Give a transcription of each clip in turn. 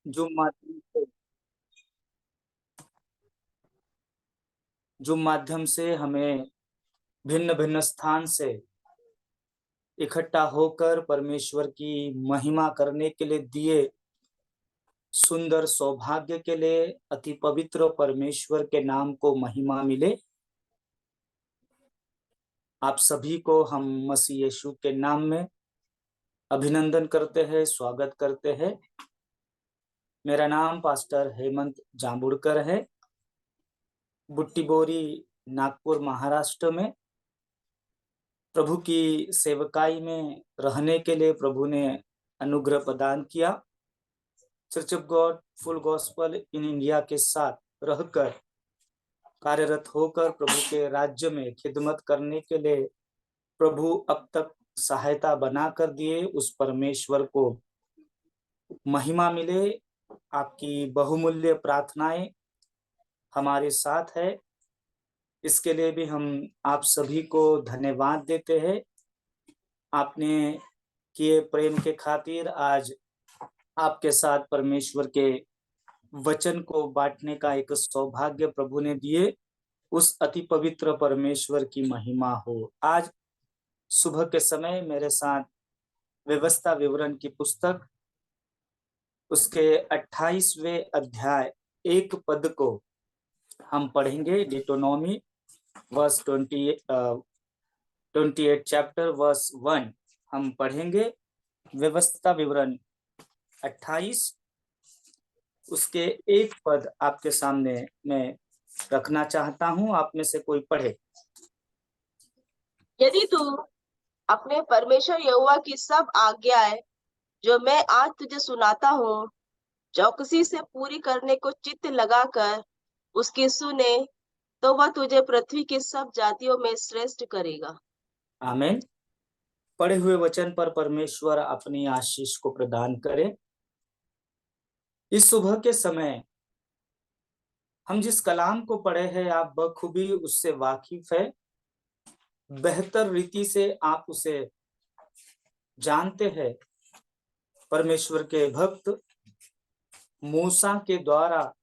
जो माध्यम से जो माध्यम से हमें भिन्न भिन्न स्थान से इकट्ठा होकर परमेश्वर की महिमा करने के लिए दिए सुंदर सौभाग्य के लिए अति पवित्र परमेश्वर के नाम को महिमा मिले। आप सभी को हम मसीह यीशु के नाम में अभिनंदन करते हैं, स्वागत करते हैं। मेरा नाम पास्टर हेमंत जांबुड़कर है, बुट्टीबोरी, नागपुर, महाराष्ट्र में प्रभु की सेवकाई में रहने के लिए प्रभु ने अनुग्रह प्रदान किया। Church of God full gospel in India के साथ रहकर कार्यरत होकर प्रभु के राज्य में खिदमत करने के लिए प्रभु अब तक सहायता बना कर दिए। उस परमेश्वर को महिमा मिले। आपकी बहुमूल्य प्रार्थनाएं हमारे साथ है, इसके लिए भी हम आप सभी को धन्यवाद देते हैं। आपने किए प्रेम के खातिर आज आपके साथ परमेश्वर के वचन को बांटने का एक सौभाग्य प्रभु ने दिए। उस अति पवित्र परमेश्वर की महिमा हो। आज सुबह के समय मेरे साथ व्यवस्था विवरण की पुस्तक उसके 28वें अध्याय 1 पद को हम पढ़ेंगे। डिटोनॉमी वर्स 28 चैप्टर वर्स 1 हम पढ़ेंगे। व्यवस्था विवरण 28 उसके 1 पद आपके सामने मैं रखना चाहता हूं। आप में से कोई पढ़े। यदि तू अपने परमेश्वर यहोवा की सब आज्ञाएं जो मैं आज तुझे सुनाता हूँ चौकसी से पूरी करने को चित्त लगाकर उसकी सुने तो वह तुझे पृथ्वी की सब जातियों में श्रेष्ठ करेगा। आमीन। पढ़े हुए वचन पर परमेश्वर अपनी आशीष को प्रदान करे। इस सुबह के समय हम जिस कलाम को पढ़े हैं आप बखूबी उससे वाकिफ है, बेहतर रीति से आप उसे जानते हैं। परमेश्वर के भक्त मूसा के द्वारा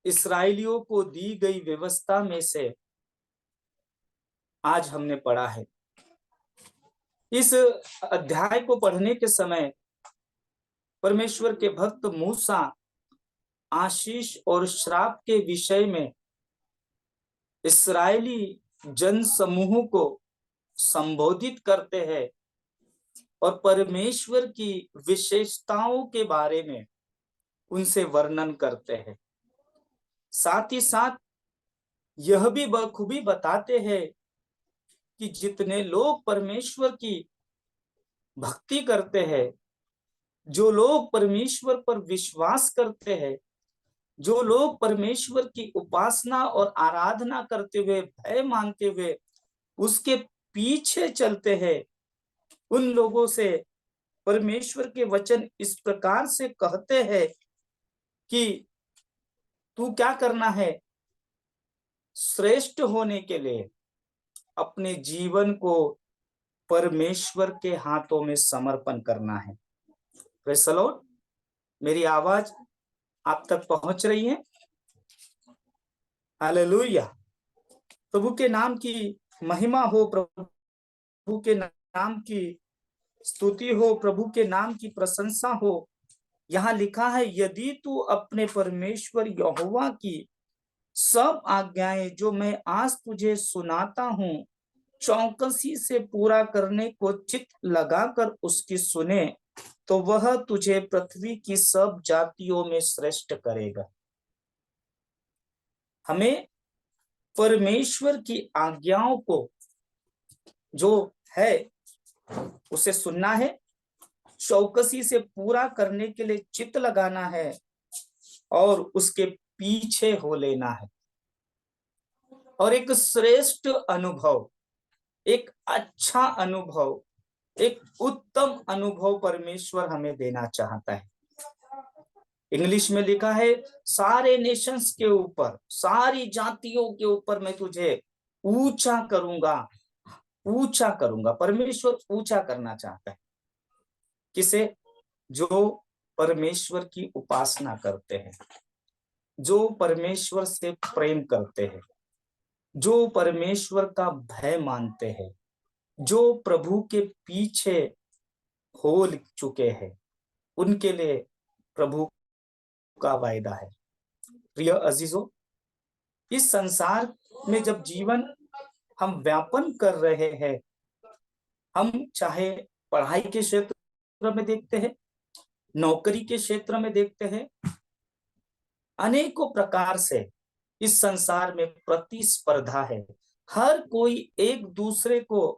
इस्राएलियों को दी गई व्यवस्था में से आज हमने पढ़ा है। इस अध्याय को पढ़ने के समय परमेश्वर के भक्त मूसा आशीष और श्राप के विषय में इस्राएली जन समूह को संबोधित करते हैं और परमेश्वर की विशेषताओं के बारे में उनसे वर्णन करते हैं। साथ ही साथ यह भी बखूबी बताते हैं कि जितने लोग परमेश्वर की भक्ति करते हैं, जो लोग परमेश्वर पर विश्वास करते हैं, जो लोग परमेश्वर की उपासना और आराधना करते हुए भय मानते हुए उसके पीछे चलते हैं, उन लोगों से परमेश्वर के वचन इस प्रकार से कहते हैं कि तू क्या करना है, श्रेष्ठ होने के लिए अपने जीवन को परमेश्वर के हाथों में समर्पण करना है। Praise the Lord. मेरी आवाज आप तक पहुंच रही है? हालेलुया। प्रभु के नाम की महिमा हो, प्रभु के नाम की स्तुति हो, प्रभु के नाम की प्रशंसा हो। यहाँ लिखा है, यदि तू अपने परमेश्वर यहोवा की सब आज्ञाएं जो मैं आज तुझे सुनाता हूँ चौकसी से पूरा करने को चित्त लगाकर उसकी सुने तो वह तुझे पृथ्वी की सब जातियों में श्रेष्ठ करेगा। हमें परमेश्वर की आज्ञाओं को जो है उसे सुनना है, चौकसी से पूरा करने के लिए चित्त लगाना है और उसके पीछे हो लेना है। और एक श्रेष्ठ अनुभव, एक अच्छा अनुभव, एक उत्तम अनुभव परमेश्वर हमें देना चाहता है। इंग्लिश में लिखा है, सारे नेशंस के ऊपर, सारी जातियों के ऊपर मैं तुझे ऊंचा करूंगा, ऊंचा करूंगा। परमेश्वर ऊंचा करना चाहता है। किसे? जो परमेश्वर की उपासना करते हैं, जो परमेश्वर से प्रेम करते हैं, जो परमेश्वर का भय मानते हैं, जो प्रभु के पीछे हो चुके हैं, उनके लिए प्रभु का वायदा है। प्रिय अजीजों, इस संसार में जब जीवन हम व्यापन कर रहे हैं, हम चाहे पढ़ाई के क्षेत्र में देखते हैं, नौकरी के क्षेत्र में देखते हैं, अनेकों प्रकार से इस संसार में प्रतिस्पर्धा है। हर कोई एक दूसरे को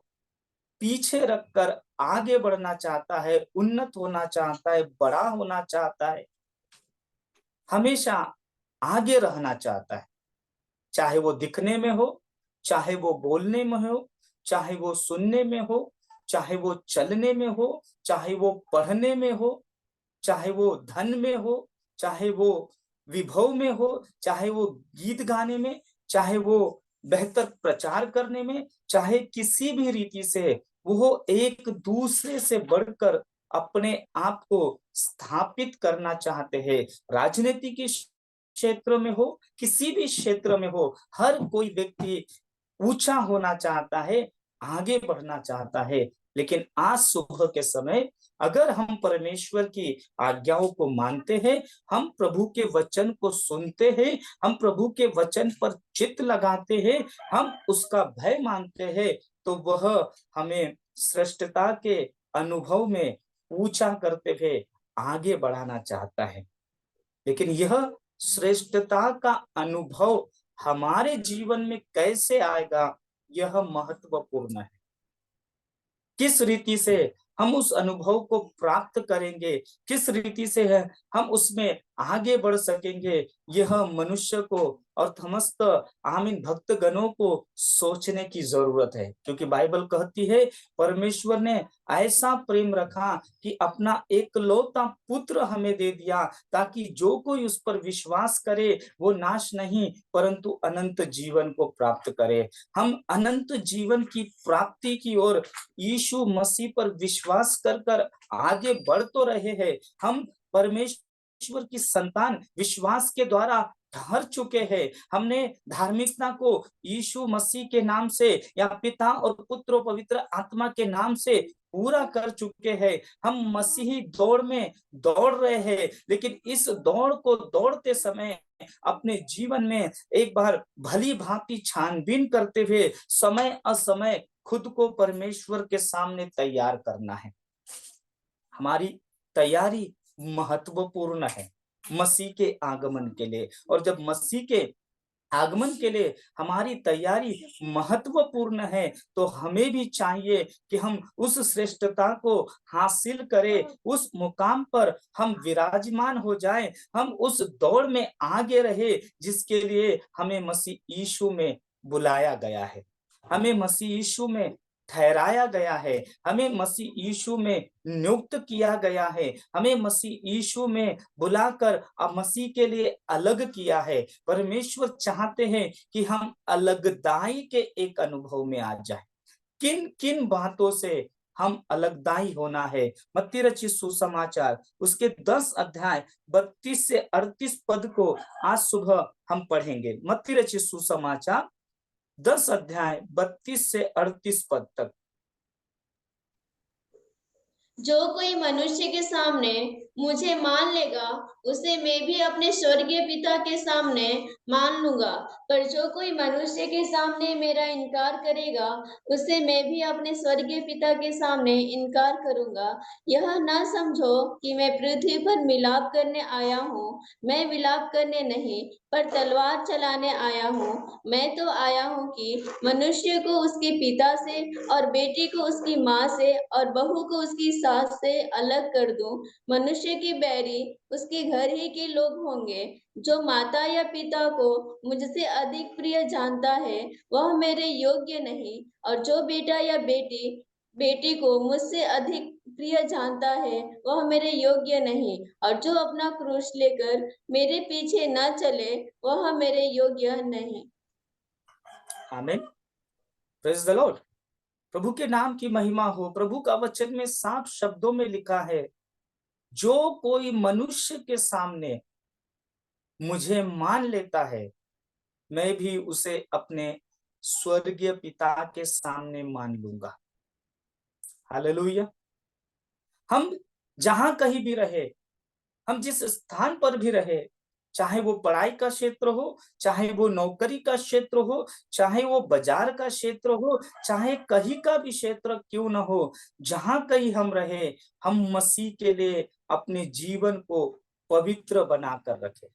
पीछे रखकर आगे बढ़ना चाहता है, उन्नत होना चाहता है, बड़ा होना चाहता है, हमेशा आगे रहना चाहता है। चाहे वो दिखने में हो, चाहे वो बोलने में हो, चाहे वो सुनने में हो, चाहे वो चलने में हो, चाहे वो पढ़ने में हो, चाहे वो धन में हो, चाहे वो विभव में हो, चाहे वो गीत गाने में, चाहे वो बेहतर प्रचार करने में, चाहे किसी भी रीति से वो एक दूसरे से बढ़कर अपने आप को स्थापित करना चाहते हैं। राजनीति के क्षेत्र में हो, किसी भी क्षेत्र में हो, हर कोई व्यक्ति ऊंचा होना चाहता है, आगे बढ़ना चाहता है। लेकिन आज सुबह के समय अगर हम परमेश्वर की आज्ञाओं को मानते हैं, हम प्रभु के वचन को सुनते हैं, हम प्रभु के वचन पर चित्त लगाते हैं, हम उसका भय मानते हैं, तो वह हमें श्रेष्ठता के अनुभव में ऊंचा करते हुए आगे बढ़ाना चाहता है। लेकिन यह श्रेष्ठता का अनुभव हमारे जीवन में कैसे आएगा, यह महत्वपूर्ण है। किस रीति से हम उस अनुभव को प्राप्त करेंगे, किस रीति से है हम उसमें आगे बढ़ सकेंगे, यह मनुष्य को और समस्त आमीन भक्तगणों को सोचने की जरूरत है। क्योंकि बाइबल कहती है परमेश्वर ने ऐसा प्रेम रखा कि अपना एकलौता पुत्र हमें दे दिया, ताकि जो कोई उस पर विश्वास करे वो नाश नहीं परंतु अनंत जीवन को प्राप्त करे। हम अनंत जीवन की प्राप्ति की ओर यीशु मसीह पर विश्वास कर आगे बढ़ तो रहे हैं। हम परमेश्वर की संतान विश्वास के द्वारा ठहर चुके हैं। हमने धार्मिकता को यीशु मसीह के नाम से या पिता और पुत्र और पवित्र आत्मा के नाम से पूरा कर चुके हैं। हम मसीही दौड़ में दौड़ रहे हैं, लेकिन इस दौड़ को दौड़ते समय अपने जीवन में एक बार भली भांति छानबीन करते हुए समय असमय खुद को परमेश्वर के सामने तैयार करना है। हमारी तैयारी महत्वपूर्ण है मसीह के आगमन के लिए। और जब मसीह के आगमन के लिए हमारी तैयारी महत्वपूर्ण है, तो हमें भी चाहिए कि हम उस श्रेष्ठता को हासिल करें, उस मुकाम पर हम विराजमान हो जाएं, हम उस दौड़ में आगे रहे जिसके लिए हमें मसीह यीशु में बुलाया गया है, हमें मसीह यीशु में ठहराया गया है, हमें मसीह यीशु में नियुक्त किया गया है, हमें मसीह यीशु में बुलाकर अब मसीह के लिए अलग किया है। परमेश्वर चाहते हैं कि हम अलगदाई के एक अनुभव में आ जाए। किन किन बातों से हम अलगदाई होना है? मत्ती रचित सुसमाचार उसके 10 अध्याय 32 से 38 पद को आज सुबह हम पढ़ेंगे। मत्ती रचित सुसमाचार 10 अध्याय 32 से 38 पद तक। जो कोई मनुष्य के सामने मुझे मान लेगा, उसे मैं भी अपने स्वर्गीय पिता के सामने मान लूंगा। पर जो कोई मनुष्य के सामने मेरा इनकार करेगा, उसे मैं भी अपने स्वर्गीय पिता के सामने इनकार करूंगा। यह न समझो कि मैं पृथ्वी पर मिलाप करने आया हूँ। मैं विलाप करने नहीं, पर तलवार चलाने आया हूँ। मैं तो आया हूँ कि मनुष्य को उसके पिता से और बेटी को उसकी माँ से और बहू को उसकी सास से अलग कर दूं। मनुष्य की बैरी उसके घर ही के लोग होंगे। जो माता या पिता को मुझसे अधिक प्रिय जानता है, वह मेरे योग्य नहीं, और जो बेटा या बेटी को मुझसे अधिक प्रिय जानता है, वह मेरे योग्य नहीं, और जो अपना क्रूस लेकर मेरे पीछे न चले, वह मेरे योग्य नहीं। आमीन। Praise the Lord. प्रभु के नाम की महिमा हो। प्रभु का वचन में साफ शब्दों में लिखा है जो कोई मनुष्य के सामने मुझे मान लेता है, मैं भी उसे अपने स्वर्गीय पिता के सामने मान लूंगा। हालेलुया। हम जहां कहीं भी रहे, हम जिस स्थान पर भी रहे, चाहे वो पढ़ाई का क्षेत्र हो, चाहे वो नौकरी का क्षेत्र हो, चाहे वो बाजार का क्षेत्र हो, चाहे कहीं का भी क्षेत्र क्यों न हो, जहां कहीं हम रहे, हम मसीह के लिए अपने जीवन को पवित्र बनाकर रखें।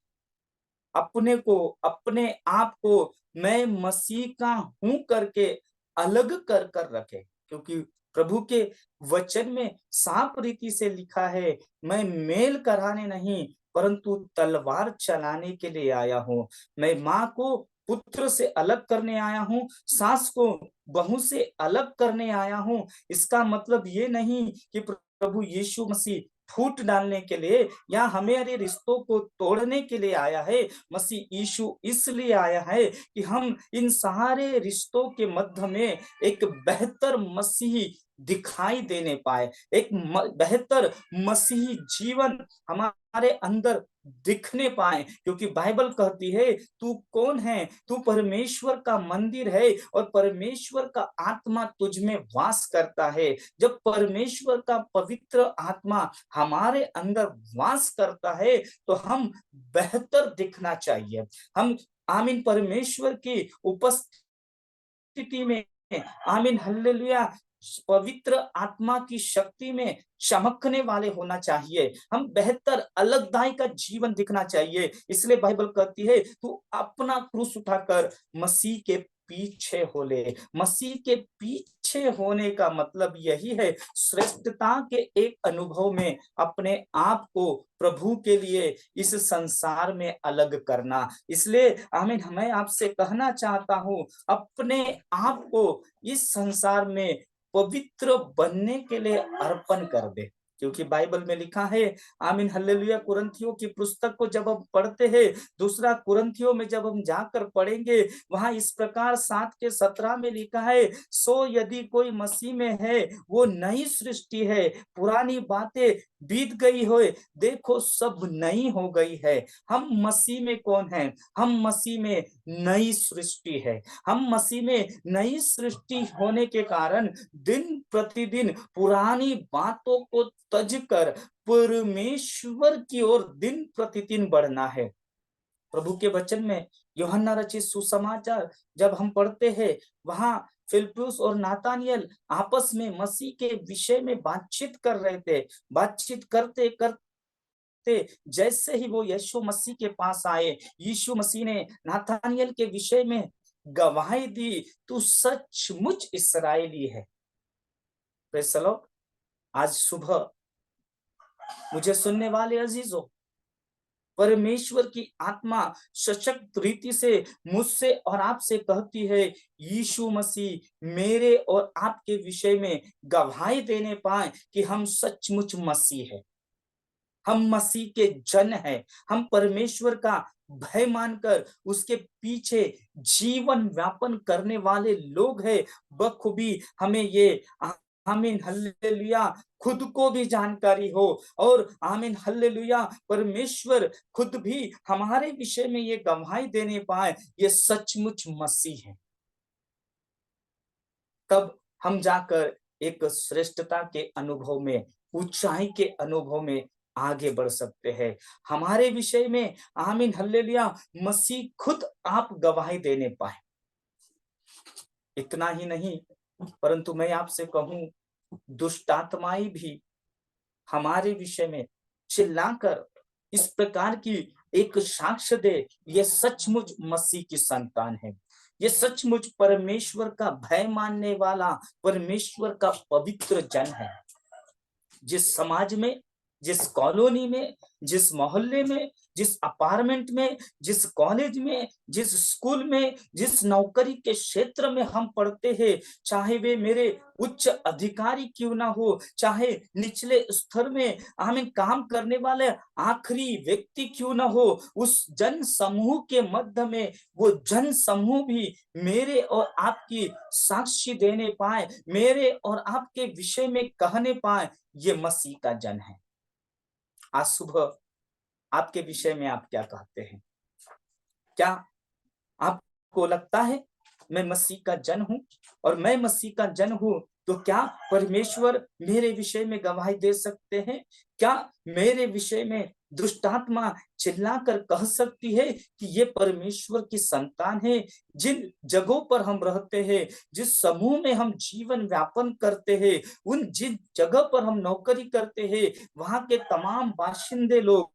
अपने को, अपने आप को मैं मसीह का हूं करके अलग कर कर रखे, क्योंकि प्रभु के वचन में साफ रीति से लिखा है, मैं मेल कराने नहीं परंतु तलवार चलाने के लिए आया हूं। मैं माँ को पुत्र से अलग करने आया हूं, सास को बहू से अलग करने आया हूं। इसका मतलब ये नहीं कि प्रभु यीशु मसीह फूट डालने के लिए या हमारे रिश्तों को तोड़ने के लिए आया है। मसीह यीशु इसलिए आया है कि हम इन सारे रिश्तों के मध्य में एक बेहतर मसीही दिखाई देने पाए, एक बेहतर मसीही जीवन हमारे अंदर दिखने पाए। क्योंकि बाइबल कहती है, तू कौन है? तू परमेश्वर का मंदिर है और परमेश्वर का आत्मा तुझ में वास करता है। जब परमेश्वर का पवित्र आत्मा हमारे अंदर वास करता है तो हम बेहतर दिखना चाहिए। हम आमीन परमेश्वर की उपस्थिति में, आमीन हल्लेलुया, पवित्र आत्मा की शक्ति में चमकने वाले होना चाहिए। हम बेहतर अलगदाई का जीवन दिखना चाहिए। इसलिए बाइबल कहती है, तू अपना क्रूस उठाकर मसीह के पीछे हो ले। मसीह के पीछे होने का मतलब यही है, श्रेष्ठता के एक अनुभव में अपने आप को प्रभु के लिए इस संसार में अलग करना। इसलिए आमीन, मैं आपसे कहना चाहता हूं, अपने आप को इस संसार में पवित्र बनने के लिए अर्पण कर दे। क्योंकि बाइबल में लिखा है, आमीन हल्लेलुया, कुरिन्थियों की पुस्तक को जब हम पढ़ते हैं, दूसरा कुरिन्थियों में जब हम जाकर पढ़ेंगे, वहां इस प्रकार 7:17 में लिखा है, सो यदि कोई मसीह में है वो नई सृष्टि है, पुरानी बातें बीत गई हो, देखो सब नई हो गई है। हम मसीह में कौन है? हम मसीह में नई सृष्टि है। हम मसीह में नई सृष्टि होने के कारण दिन प्रतिदिन पुरानी बातों को तज कर परमेश्वर की ओर दिन प्रतिदिन बढ़ना है। प्रभु के वचन में यूहन्ना रचित सुसमाचार जब हम पढ़ते हैं, वहां फिलिप्पुस और नातानियल आपस में मसीह के विषय में बातचीत कर रहे थे। बातचीत करते करते जैसे ही वो यीशु मसीह के पास आए, यीशु मसीह ने नातानियल के विषय में गवाही दी, तू सचमुच इस्राएली है। Praise the Lord. आज सुबह मुझे सुनने वाले अजीजों, परमेश्वर की आत्मा सशक्त रीति से मुझसे और आपसे कहती है, यीशु मसीह मेरे और आपके विषय में गवाही देने पाए कि हम सचमुच मसीह है, हम मसीह के जन हैं, हम परमेश्वर का भय मानकर उसके पीछे जीवन व्यापन करने वाले लोग हैं। बखूबी हमें ये आमीन हल्लेलुया खुद को भी जानकारी हो और आमीन हल्लेलुया परमेश्वर खुद भी हमारे विषय में ये गवाही देने पाए, ये सचमुच मसीह है। तब हम जाकर एक श्रेष्ठता के अनुभव में, ऊंचाई के अनुभव में आगे बढ़ सकते हैं। हमारे विषय में आमीन हल्लेलुया मसीह खुद आप गवाही देने पाए। इतना ही नहीं, परंतु मैं आपसे कहूं, दुष्ट आत्माएं भी हमारे विषय में चिल्लाकर इस प्रकार की एक साक्ष्य दे, ये सचमुच मसीह की संतान है, ये सचमुच परमेश्वर का भय मानने वाला परमेश्वर का पवित्र जन है। जिस समाज में, जिस कॉलोनी में, जिस मोहल्ले में, जिस अपार्टमेंट में, जिस कॉलेज में, जिस स्कूल में, जिस नौकरी के क्षेत्र में हम पढ़ते हैं, चाहे वे मेरे उच्च अधिकारी क्यों ना हो, चाहे निचले स्तर में हमें काम करने वाले आखिरी व्यक्ति क्यों ना हो, उस जन समूह के मध्य में वो जन समूह भी मेरे और आपकी साक्षी देने पाए, मेरे और आपके विषय में कहने पाए, ये मसीह का जन है। आज सुबह आपके विषय में आप क्या कहते हैं? क्या आपको लगता है मैं मसीह का जन हूं? और मैं मसीह का जन हूं तो क्या परमेश्वर मेरे विषय में गवाही दे सकते हैं? क्या मेरे विषय में दुष्टात्मा चिल्लाकर कह सकती है कि ये परमेश्वर की संतान है? जिन जगहों पर हम रहते हैं, जिस समूह में हम जीवन व्यापन करते हैं, उन जिन जगह पर हम नौकरी करते हैं, वहां के तमाम बाशिंदे लोग,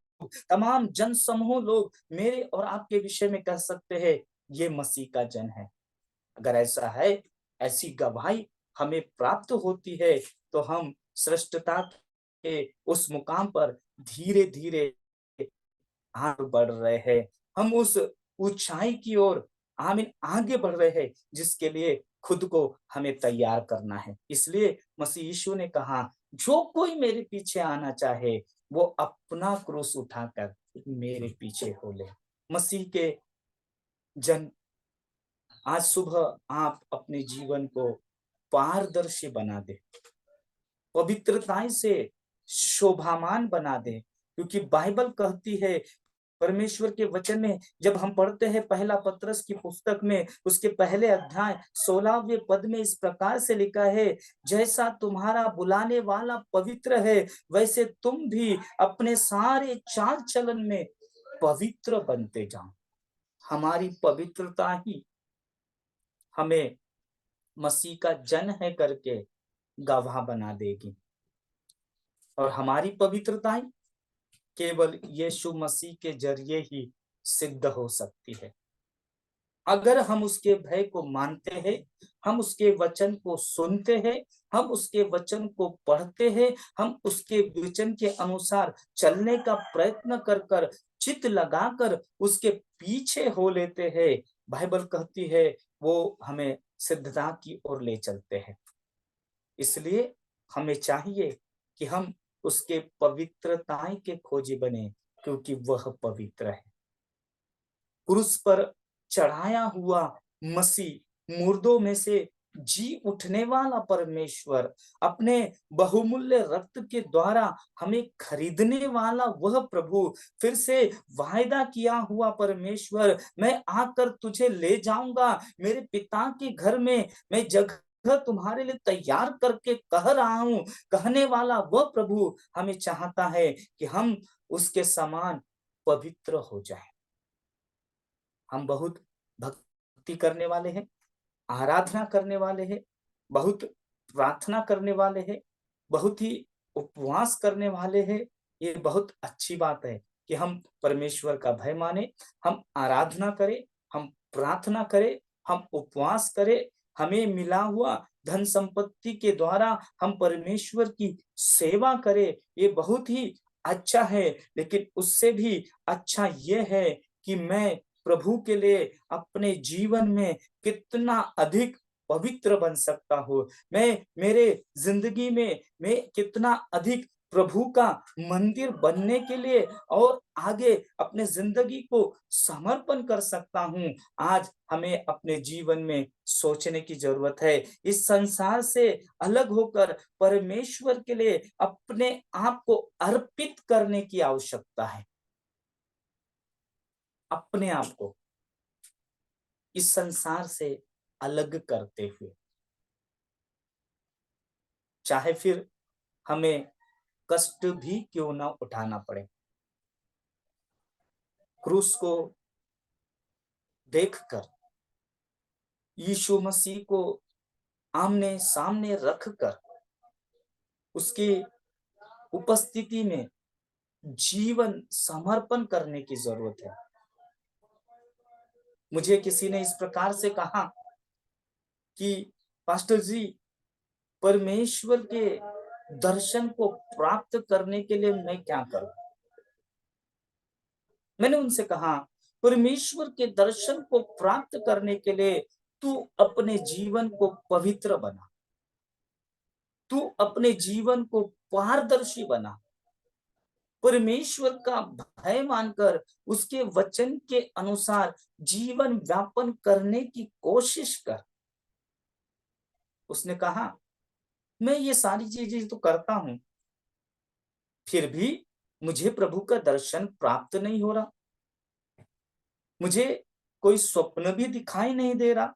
तमाम जन समूह लोग मेरे और आपके विषय में कह सकते हैं ये मसीह का जन है। अगर ऐसा है, ऐसी गवाही हमें प्राप्त होती है, तो हम श्रेष्ठता के उस मुकाम पर धीरे धीरे आगे बढ़ रहे हैं। हम उस ऊंचाई की ओर आमीन आगे बढ़ रहे हैं जिसके लिए खुद को हमें तैयार करना है। इसलिए मसीह यीशु ने कहा, जो कोई मेरे पीछे आना चाहे वो अपना क्रूस उठाकर मेरे पीछे हो ले। मसीह के जन, आज सुबह आप अपने जीवन को पारदर्शी बना दे, पवित्रताएं से शोभामान बना दे, क्योंकि बाइबल कहती है, परमेश्वर के वचन में जब हम पढ़ते हैं पहला पत्रस की पुस्तक में उसके पहले अध्याय 16वें पद में इस प्रकार से लिखा है, जैसा तुम्हारा बुलाने वाला पवित्र है वैसे तुम भी अपने सारे चाल चलन में पवित्र बनते जाओ। हमारी पवित्रता ही हमें मसीह का जन है करके गवाह बना देगी, और हमारी पवित्रता केवल यीशु मसीह के जरिए ही सिद्ध हो सकती है। अगर हम उसके भय को मानते हैं, हम उसके वचन को सुनते हैं, हम उसके वचन को पढ़ते हैं, हम उसके वचन के अनुसार चलने का प्रयत्न कर कर चित्त लगाकर उसके पीछे हो लेते हैं, बाइबल कहती है वो हमें सिद्धता की ओर ले चलते हैं। इसलिए हमें चाहिए कि हम उसके पवित्रताएं के खोजी बने, क्योंकि वह पवित्र है। क्रूस पर चढ़ाया हुआ मसीह, मुर्दों में से जी उठने वाला परमेश्वर, अपने बहुमूल्य रक्त के द्वारा हमें खरीदने वाला वह प्रभु, फिर से वायदा किया हुआ परमेश्वर, मैं आकर तुझे ले जाऊंगा मेरे पिता के घर में, मैं जगह तुम्हारे लिए तैयार करके कह रहा हूं, कहने वाला वह प्रभु हमें चाहता है कि हम उसके समान पवित्र हो जाए। हम बहुत भक्ति करने वाले हैं, आराधना करने वाले हैं, बहुत प्रार्थना करने वाले हैं, बहुत ही उपवास करने वाले हैं। ये बहुत अच्छी बात है कि हम परमेश्वर का भय माने, हम आराधना करें, हम प्रार्थना करें, हम उपवास करें, हमें मिला हुआ धन संपत्ति के द्वारा हम परमेश्वर की सेवा करें। ये बहुत ही अच्छा है, लेकिन उससे भी अच्छा ये है कि मैं प्रभु के लिए अपने जीवन में कितना अधिक पवित्र बन सकता हूँ। मैं मेरे जिंदगी में मैं कितना अधिक प्रभु का मंदिर बनने के लिए और आगे अपने जिंदगी को समर्पण कर सकता हूँ। आज हमें अपने जीवन में सोचने की जरूरत है। इस संसार से अलग होकर परमेश्वर के लिए अपने आप को अर्पित करने की आवश्यकता है। अपने आप को इस संसार से अलग करते हुए, चाहे फिर हमें कष्ट भी क्यों ना उठाना पड़े। क्रूस को देखकर, यीशु मसीह को आमने सामने रखकर, उसकी उपस्थिति में जीवन समर्पण करने की जरूरत है। मुझे किसी ने इस प्रकार से कहा कि पास्टर जी, परमेश्वर के दर्शन को प्राप्त करने के लिए मैं क्या करूं? मैंने उनसे कहा, परमेश्वर के दर्शन को प्राप्त करने के लिए तू अपने जीवन को पवित्र बना, तू अपने जीवन को पारदर्शी बना, परमेश्वर का भय मानकर उसके वचन के अनुसार जीवन व्यापन करने की कोशिश कर। उसने कहा, मैं ये सारी चीजें तो करता हूं, फिर भी मुझे प्रभु का दर्शन प्राप्त नहीं हो रहा, मुझे कोई स्वप्न भी दिखाई नहीं दे रहा।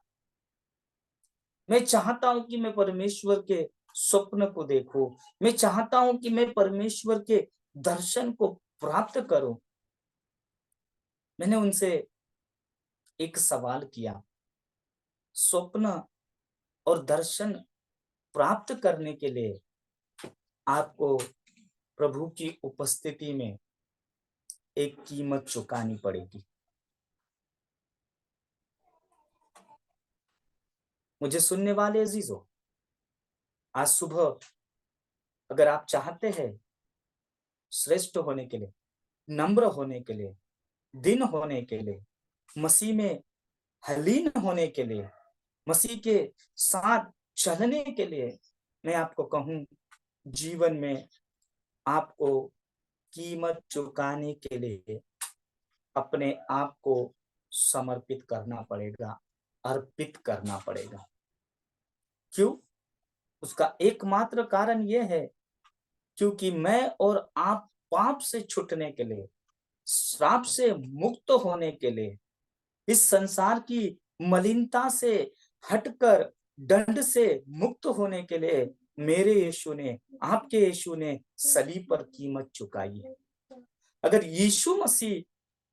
मैं चाहता हूं कि मैं परमेश्वर के स्वप्न को देखूं, मैं चाहता हूं कि मैं परमेश्वर के दर्शन को प्राप्त करूं। मैंने उनसे एक सवाल किया, स्वप्न और दर्शन प्राप्त करने के लिए आपको प्रभु की उपस्थिति में एक कीमत चुकानी पड़ेगी। मुझे सुनने वाले अजीजों, आज सुबह अगर आप चाहते हैं श्रेष्ठ होने के लिए, नम्र होने के लिए, दिन होने के लिए, मसीह में हलीन होने के लिए, मसीह के साथ चलने के लिए, मैं आपको कहूं, जीवन में आपको कीमत चुकाने के लिए अपने आप को समर्पित करना पड़ेगा, अर्पित करना पड़ेगा। क्यों? उसका एकमात्र कारण यह है क्योंकि मैं और आप पाप से छूटने के लिए, श्राप से मुक्त होने के लिए, इस संसार की मलिनता से हटकर दंड से मुक्त होने के लिए मेरे यीशु ने, आपके यीशु ने सलीब पर कीमत चुकाई है। अगर यीशु मसीह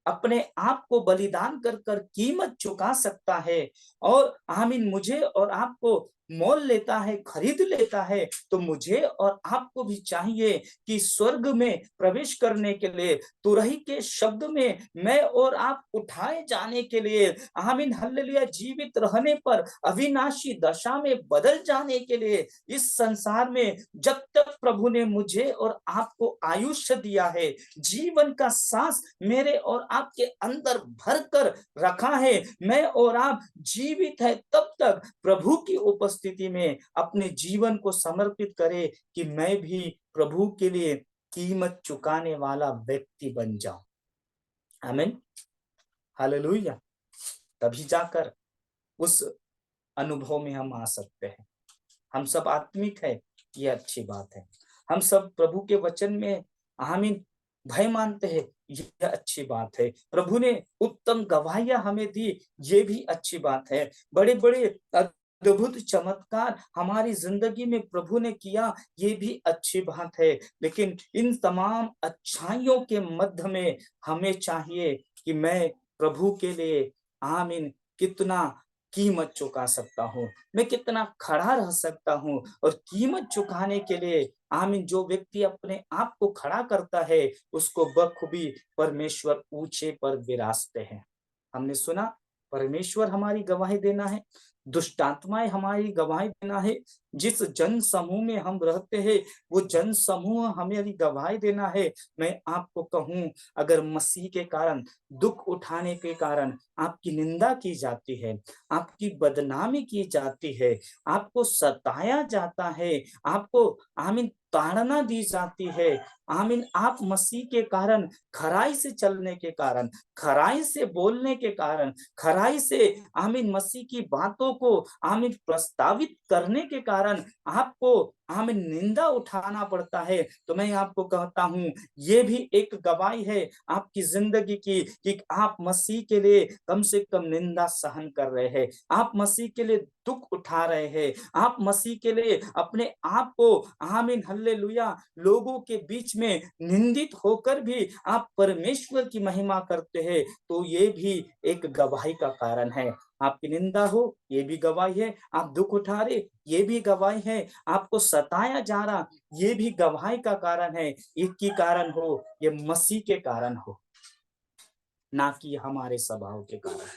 अपने आप को बलिदान कर कर कीमत चुका सकता है और आमीन मुझे और आपको मोल लेता है, खरीद लेता है, तो मुझे और आपको भी चाहिए कि स्वर्ग में प्रवेश करने के लिए, तुरही के शब्द में मैं और आप उठाए जाने के लिए, आमीन हल्लेलुया, जीवित रहने पर अविनाशी दशा में बदल जाने के लिए, इस संसार में जब तक प्रभु ने मुझे और आपको आयुष्य दिया है, जीवन का सांस मेरे और आपके अंदर भर कर रखा है, मैं और आप जीवित है, तब तक प्रभु की उपस्थिति में अपने जीवन को समर्पित करें कि मैं भी प्रभु के लिए कीमत चुकाने वाला व्यक्ति बन जाऊं। आमीन, हालेलुया। तभी जाकर उस अनुभव में हम आ सकते हैं। हम सब आत्मिक है, ये अच्छी बात है। हम सब प्रभु के वचन में आमीन भय मानते हैं, ये अच्छी बात है। प्रभु ने उत्तम गवाहियां हमें दी, ये भी अच्छी बात है। बड़े बड़े अद्भुत चमत्कार हमारी जिंदगी में प्रभु ने किया, ये भी अच्छी बात है। लेकिन इन तमाम अच्छाइयों के मध्य में हमें चाहिए कि मैं प्रभु के लिए आमीन कितना कीमत चुका सकता हूँ, मैं कितना खड़ा रह सकता हूँ। और कीमत चुकाने के लिए आमीन जो व्यक्ति अपने आप को खड़ा करता है, उसको बखूबी परमेश्वर ऊंचे पर विराजते हैं। हमने सुना परमेश्वर हमारी गवाही देना है, दुष्ट आत्माएं हमारी गवाही देना है, जिस जन समूह में हम रहते हैं वो जन समूह हमारी गवाही देना है। मैं आपको कहूं, अगर मसीह के कारण, दुख उठाने के कारण आपकी निंदा की जाती है, आपकी बदनामी की जाती है, आपको सताया जाता है, आपको आमीन ताड़ना दी जाती है, आमीन आप मसीह के कारण, खराई से चलने के कारण, खराई से बोलने के कारण, खराई से आमीन मसीह की बातों को आमीन प्रस्तावित करने के कारण आपको आमीन निंदा उठाना पड़ता है, तो मैं आपको कहता हूं ये भी एक गवाही है आपकी जिंदगी की कि आप मसीह के लिए कम से कम निंदा सहन कर रहे हैं, आप मसीह के लिए दुख उठा रहे हैं, आप मसीह के लिए अपने आप को आमीन हल्लेलुया लोगों के बीच में निंदित होकर भी आप परमेश्वर की महिमा करते हैं, तो ये भी एक गवाही का कारण है। आपकी निंदा हो, ये भी गवाही है। आप दुख उठा रहे, ये भी गवाही है। आपको सताया जा रहा, ये भी गवाही का कारण है। एक की कारण हो, ये मसीह के कारण हो, ना कि हमारे स्वभाव के कारण,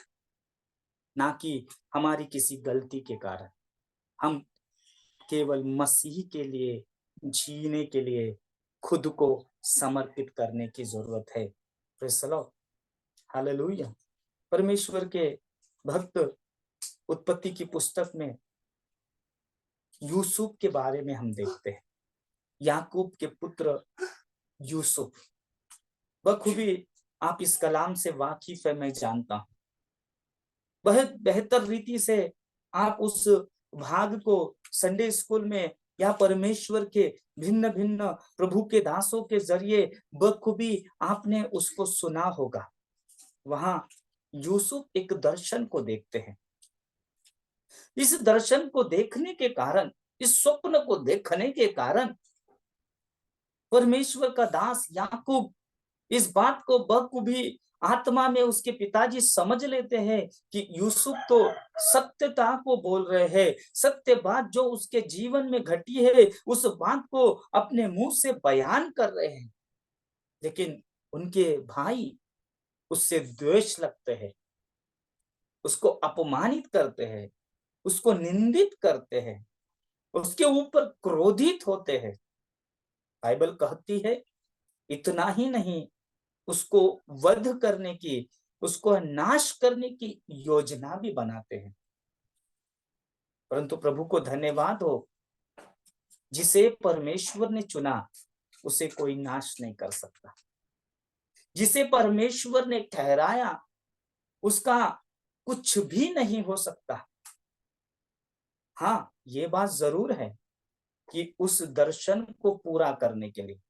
ना कि हमारी किसी गलती के कारण। हम केवल मसीह के लिए जीने के लिए खुद को समर्पित करने की जरूरत है। Praise the Lord, hallelujah. परमेश्वर के भक्त उत्पत्ति की पुस्तक में यूसुफ के बारे में हम देखते हैं। याकूब के पुत्र यूसुफ, बखूबी आप इस कलाम से वाकिफ है, मैं जानता हूं। बहुत बेहतर रीति से आप उस भाग को संडे स्कूल में या परमेश्वर के भिन्न भिन्न प्रभु के दासों के जरिए बखूबी आपने उसको सुना होगा। वहां यूसुफ एक दर्शन को देखते हैं। इस दर्शन को देखने के कारण, इस स्वप्न को देखने के कारण परमेश्वर का दास याकूब इस बात को बखूबी आत्मा में उसके पिताजी समझ लेते हैं कि यूसुफ तो सत्यता को बोल रहे हैं, सत्य बात जो उसके जीवन में घटी है उस बात को अपने मुंह से बयान कर रहे हैं। लेकिन उनके भाई उससे द्वेष लगते हैं, उसको अपमानित करते हैं, उसको निंदित करते हैं, उसके ऊपर क्रोधित होते हैं। बाइबल कहती है इतना ही नहीं, उसको वध करने की, उसको नाश करने की योजना भी बनाते हैं। परंतु प्रभु को धन्यवाद हो, जिसे परमेश्वर ने चुना उसे कोई नाश नहीं कर सकता। जिसे परमेश्वर ने ठहराया उसका कुछ भी नहीं हो सकता। हाँ, ये बात जरूर है कि उस दर्शन को पूरा करने के लिए,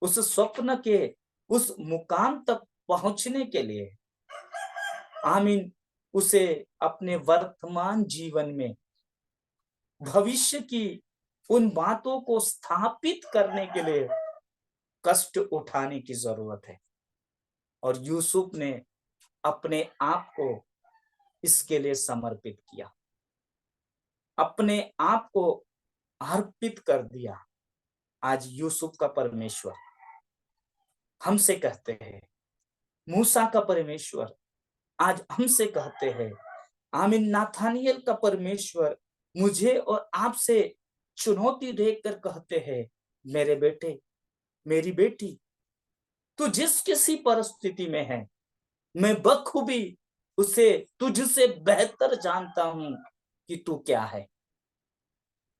उस स्वप्न के उस मुकाम तक पहुंचने के लिए, आमीन, उसे अपने वर्तमान जीवन में भविष्य की उन बातों को स्थापित करने के लिए कष्ट उठाने की जरूरत है। और यूसुफ ने अपने आप को इसके लिए समर्पित किया, अपने आप को अर्पित कर दिया। आज यूसुफ का परमेश्वर हमसे कहते हैं, मूसा का परमेश्वर आज हमसे कहते हैं, आमीन, नाथानियल का परमेश्वर मुझे और आपसे चुनौती देकर कहते हैं, मेरे बेटे, मेरी बेटी, तू जिस किसी परिस्थिति में है, मैं बखूबी उसे तुझसे बेहतर जानता हूं कि तू क्या है।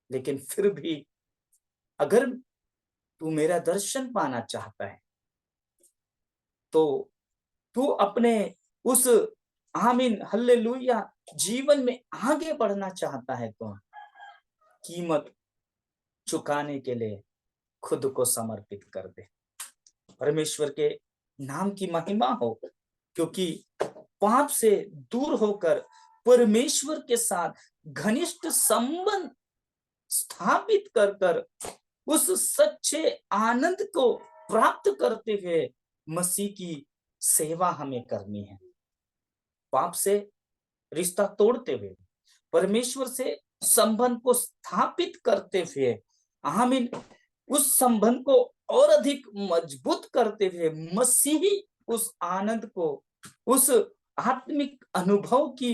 लेकिन फिर भी अगर तू मेरा दर्शन पाना चाहता है तो तू अपने उस, आमीन, हल्लेलुया, जीवन में आगे बढ़ना चाहता है तो कीमत चुकाने के लिए खुद को समर्पित कर दे। परमेश्वर के नाम की महिमा हो, क्योंकि पाप से दूर होकर परमेश्वर के साथ घनिष्ठ संबंध स्थापित कर कर उस सच्चे आनंद को प्राप्त करते हुए मसीह की सेवा हमें करनी है। पाप से रिश्ता तोड़ते हुए, परमेश्वर से संबंध को स्थापित करते हुए, आमीन, उस संबंध को और अधिक मजबूत करते हुए मसीही उस आनंद को, उस आत्मिक अनुभव की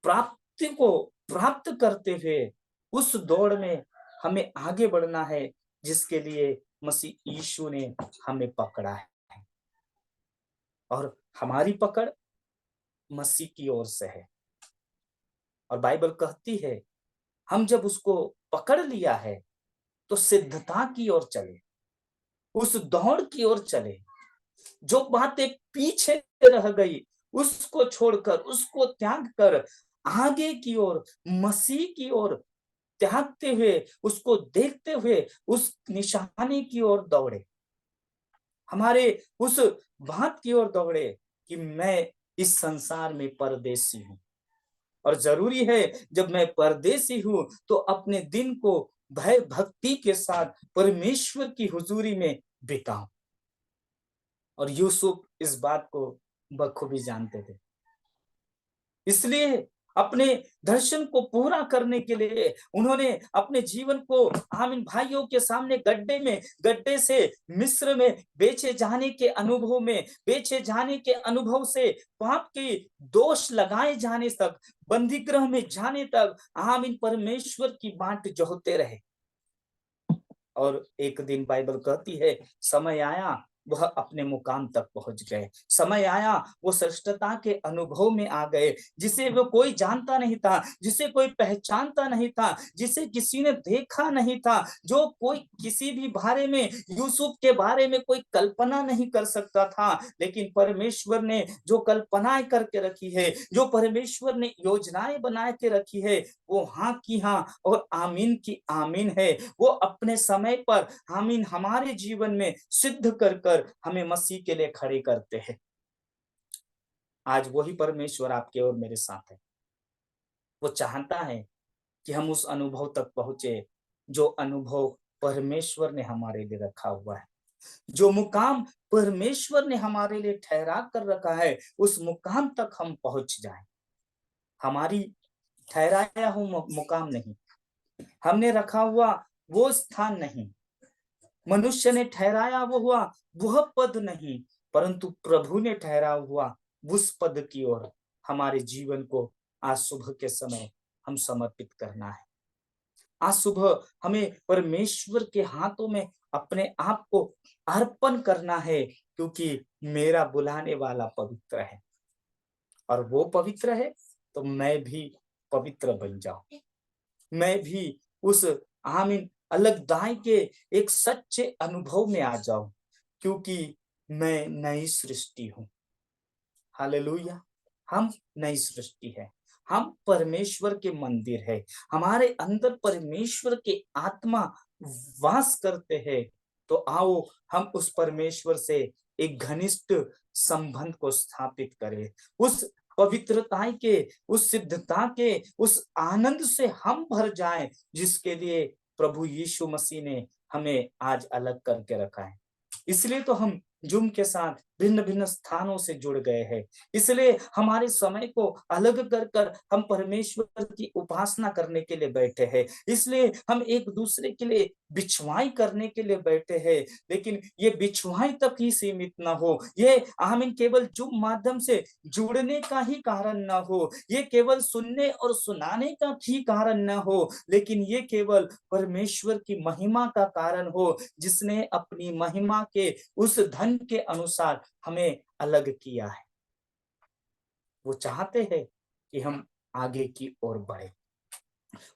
प्राप्ति को प्राप्त करते हुए उस दौड़ में हमें आगे बढ़ना है जिसके लिए मसीह यीशु ने हमें पकड़ा है। और हमारी पकड़ मसीह की ओर से है। और बाइबल कहती है हम जब उसको पकड़ लिया है तो सिद्धता की ओर चले, उस दौड़ की ओर चले। जो बातें पीछे रह गई उसको छोड़कर, उसको त्याग कर आगे की ओर, मसीह की ओर त्यागते हुए, उसको देखते हुए उस निशाने की ओर दौड़े, हमारे उस बात की ओर दौड़े कि मैं इस संसार में परदेसी हूं। और जरूरी है जब मैं परदेसी हूं तो अपने दिन को भय भक्ति के साथ परमेश्वर की हुजूरी में बिताऊं। और यूसुफ इस बात को बखूबी जानते थे, इसलिए अपने दर्शन को पूरा करने के लिए उन्होंने अपने जीवन को, आमीन, भाइयों के सामने गड्ढे से मिस्र में बेचे जाने के अनुभव में, बेचे जाने के अनुभव से पाप के दोष लगाए जाने तक, बंदी गृह में जाने तक, आमीन, परमेश्वर की बाट जोहते रहे। और एक दिन बाइबल कहती है समय आया वह अपने मुकाम तक पहुंच गए। समय आया वो श्रेष्ठता के अनुभव में आ गए, जिसे वो कोई जानता नहीं था, जिसे कोई पहचानता नहीं था, जिसे किसी ने देखा नहीं था, जो कोई किसी भी बारे में, यूसुफ के बारे में कोई कल्पना नहीं कर सकता था। लेकिन परमेश्वर ने जो कल्पनाएं करके रखी है, जो परमेश्वर ने योजनाएं बना के रखी है, वो हाँ की हाँ और आमीन की आमीन है। वो अपने समय पर आमीन हमारे जीवन में सिद्ध कर कर हमें मसीह के लिए खड़े करते हैं। आज वही परमेश्वर आपके और मेरे साथ है। वो चाहता है कि हम उस अनुभव तक पहुंचे जो अनुभव परमेश्वर ने हमारे लिए रखा हुआ है, जो मुकाम परमेश्वर ने हमारे लिए ठहरा कर रखा है, उस मुकाम तक हम पहुंच जाएं। हमारी ठहराया हुआ मुकाम नहीं, हमने रखा हुआ वो स्थान नहीं, मनुष्य ने ठहराया वो हुआ वह पद नहीं, परंतु प्रभु ने ठहरा हुआ उस पद की ओर हमारे जीवन को आज सुबह के समय हम समर्पित करना है। आज सुबह हमें परमेश्वर के हाथों में अपने आप को अर्पण करना है, क्योंकि मेरा बुलाने वाला पवित्र है और वो पवित्र है तो मैं भी पवित्र बन जाऊं, मैं भी उस आमीन अलगदाई के एक सच्चे अनुभव में आ जाऊं, क्योंकि मैं नई सृष्टि हूं। हालेलुया। हम नई सृष्टि है, हम परमेश्वर के मंदिर है, हमारे अंदर परमेश्वर के आत्मा वास करते हैं। तो आओ हम उस परमेश्वर से एक घनिष्ठ संबंध को स्थापित करें, उस पवित्रता के, उस सिद्धता के, उस आनंद से हम भर जाएं जिसके लिए प्रभु यीशु मसीह ने हमें आज अलग करके रखा है। इसलिए तो हम जूम के साथ भिन्न भिन्न स्थानों से जुड़ गए हैं, इसलिए हमारे समय को अलग कर कर हम परमेश्वर की उपासना करने के लिए बैठे हैं, इसलिए हम एक दूसरे के लिए बिछवाई करने के लिए बैठे हैं। लेकिन ये बिछवाई तक ही सीमित ना हो, ये आमीन केवल जूम माध्यम से जुड़ने का ही कारण ना हो, ये केवल सुनने और सुनाने का ही कारण ना हो, लेकिन ये केवल परमेश्वर की महिमा का कारण हो, जिसने अपनी महिमा के उस धन के अनुसार हमें अलग किया है। वो चाहते हैं कि हम आगे की ओर बढ़े,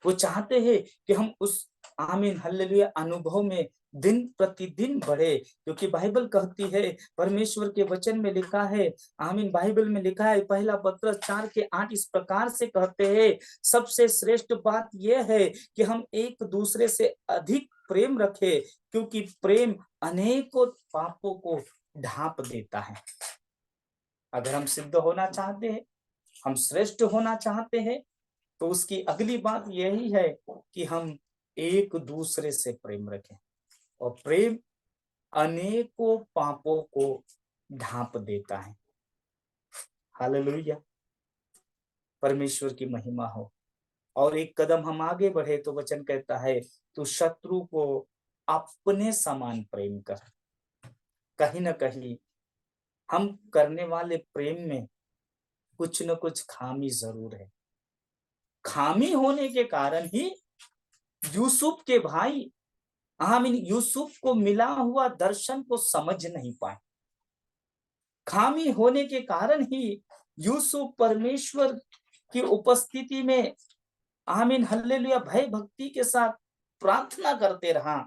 वो चाहते हैं कि हम उस आमीन हल्लेलुया अनुभव में दिन प्रतिदिन बढ़े, क्योंकि बाइबल कहती है, परमेश्वर के वचन में लिखा है, आमीन बाइबल में लिखा है, पहला पत्रस 4:8 इस प्रकार से कहते हैं, सबसे श्रेष्ठ बात यह है कि हम एक दूसरे से अधिक प्रेम रखें, क्योंकि प्रेम अनेकों पापों को ढांप देता है। अगर हम सिद्ध होना चाहते हैं, हम श्रेष्ठ होना चाहते हैं, तो उसकी अगली बात यही है कि हम एक दूसरे से प्रेम रखें, और प्रेम अनेकों पापों को ढांप देता है। हालेलुया, परमेश्वर की महिमा हो। और एक कदम हम आगे बढ़े तो वचन कहता है, तू शत्रु को अपने समान प्रेम कर। कहीं ना कहीं हम करने वाले प्रेम में कुछ न कुछ खामी जरूर है। खामी होने के कारण ही यूसुफ के भाई आमीन यूसुफ को मिला हुआ दर्शन को समझ नहीं पाए। खामी होने के कारण ही यूसुफ परमेश्वर की उपस्थिति में आमीन हल्लेलुया भय भक्ति के साथ प्रार्थना करते रहा,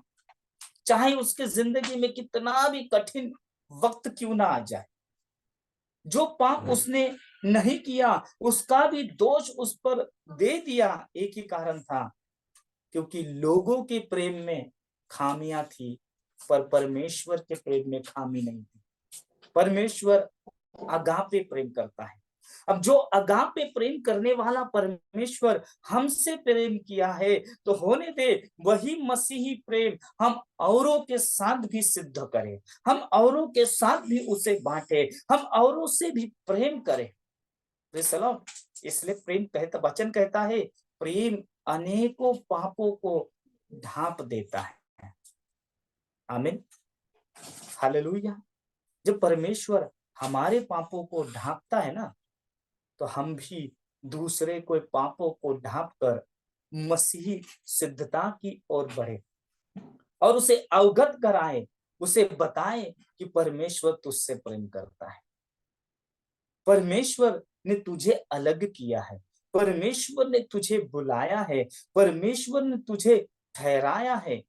चाहे उसके जिंदगी में कितना भी कठिन वक्त क्यों ना आ जाए। जो पाप उसने नहीं किया उसका भी दोष उस पर दे दिया, एक ही कारण था, क्योंकि लोगों के प्रेम में खामियां थी, पर परमेश्वर के प्रेम में खामी नहीं थी। परमेश्वर अगापे प्रेम करता है। अब जो अगापे प्रेम करने वाला परमेश्वर हमसे प्रेम किया है, तो होने दे वही मसीही प्रेम हम औरों के साथ भी सिद्ध करें, हम औरों के साथ भी उसे बांटे, हम औरों से भी प्रेम करें। इसलिए प्रेम कहता, वचन कहता है, प्रेम अनेकों पापों को ढांप देता है। आमीन, हालेलुया। जब परमेश्वर हमारे पापों को ढांपता है ना, तो हम भी दूसरे को पापों को ढांप कर मसीही सिद्धता की ओर बढ़े और उसे अवगत कराए उसे बताए कि परमेश्वर तुझसे प्रेम करता है, परमेश्वर ने तुझे अलग किया है, परमेश्वर ने तुझे बुलाया है, परमेश्वर ने तुझे ठहराया है।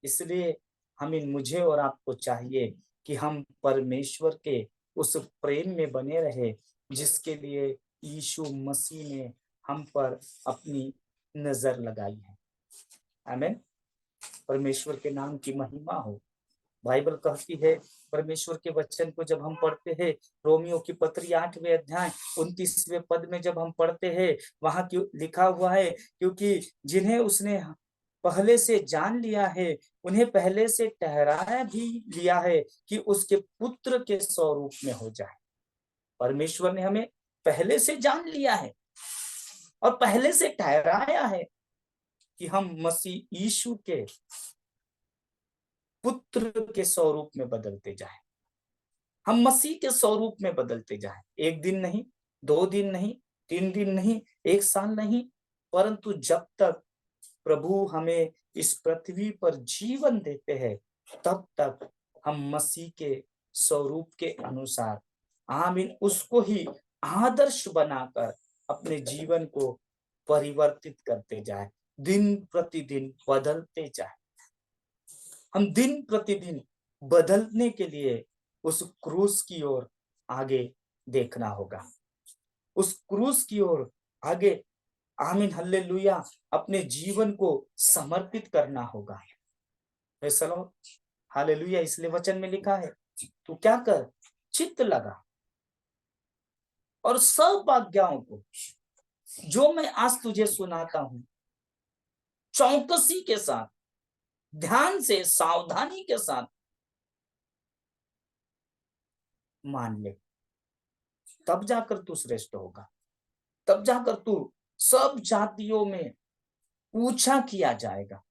इसलिए मुझे और आपको चाहिए कि हम परमेश्वर के उस प्रेम में बने रहे जिसके लिए यीशु मसीह ने हम पर अपनी नजर लगाई है। आमीन। परमेश्वर के नाम की महिमा हो। बाइबल कहती है, परमेश्वर के वचन को जब हम पढ़ते हैं, रोमियो की पत्री 8वें अध्याय 29वें पद में जब हम पढ़ते हैं, वहां क्यों लिखा हुआ है, क्योंकि जिन्हें उसने पहले से जान लिया है उन्हें पहले से ठहराया भी लिया है कि उसके पुत्र के स्वरूप में हो जाए। परमेश्वर ने हमें पहले से जान लिया है और पहले से ठहराया है कि हम मसीह यीशु के पुत्र के स्वरूप में बदलते जाए, हम मसीह के स्वरूप में बदलते जाए। एक दिन नहीं, 2 दिन नहीं, 3 दिन नहीं, 1 साल नहीं, परंतु जब तक प्रभु हमें इस पृथ्वी पर जीवन देते हैं तब तक हम मसीह के स्वरूप के अनुसार, आमीन, उसको ही आदर्श बनाकर अपने जीवन को परिवर्तित करते जाए, दिन प्रतिदिन बदलते जाए। हम दिन प्रतिदिन बदलने के लिए उस क्रूस की ओर आगे देखना होगा, उस क्रूस की ओर आगे, आमीन, हल्लेलुया, अपने जीवन को समर्पित करना होगा। हालेलुया। इसलिए वचन में लिखा है, तू क्या कर, चित्त लगा और सब आज्ञाओं को जो मैं आज तुझे सुनाता हूं चौकसी के साथ, ध्यान से, सावधानी के साथ मान ले, तब जाकर तू श्रेष्ठ होगा, तब जाकर तू सब जातियों में ऊंचा किया जाएगा।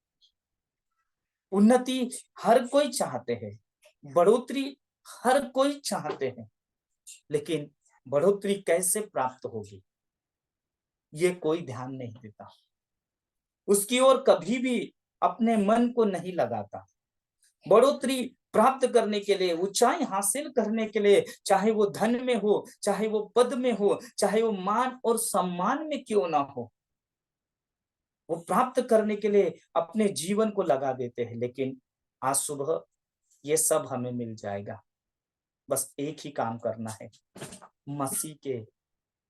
उन्नति हर कोई चाहते हैं, बढ़ोतरी हर कोई चाहते हैं, लेकिन बढ़ोतरी कैसे प्राप्त होगी ये कोई ध्यान नहीं देता, उसकी ओर कभी भी अपने मन को नहीं लगाता। बढ़ोतरी प्राप्त करने के लिए, ऊंचाई हासिल करने के लिए, चाहे वो धन में हो, चाहे वो पद में हो, चाहे वो मान और सम्मान में क्यों ना हो, वो प्राप्त करने के लिए अपने जीवन को लगा देते हैं। लेकिन आज सुबह ये सब हमें मिल जाएगा, बस एक ही काम करना है, मसीह के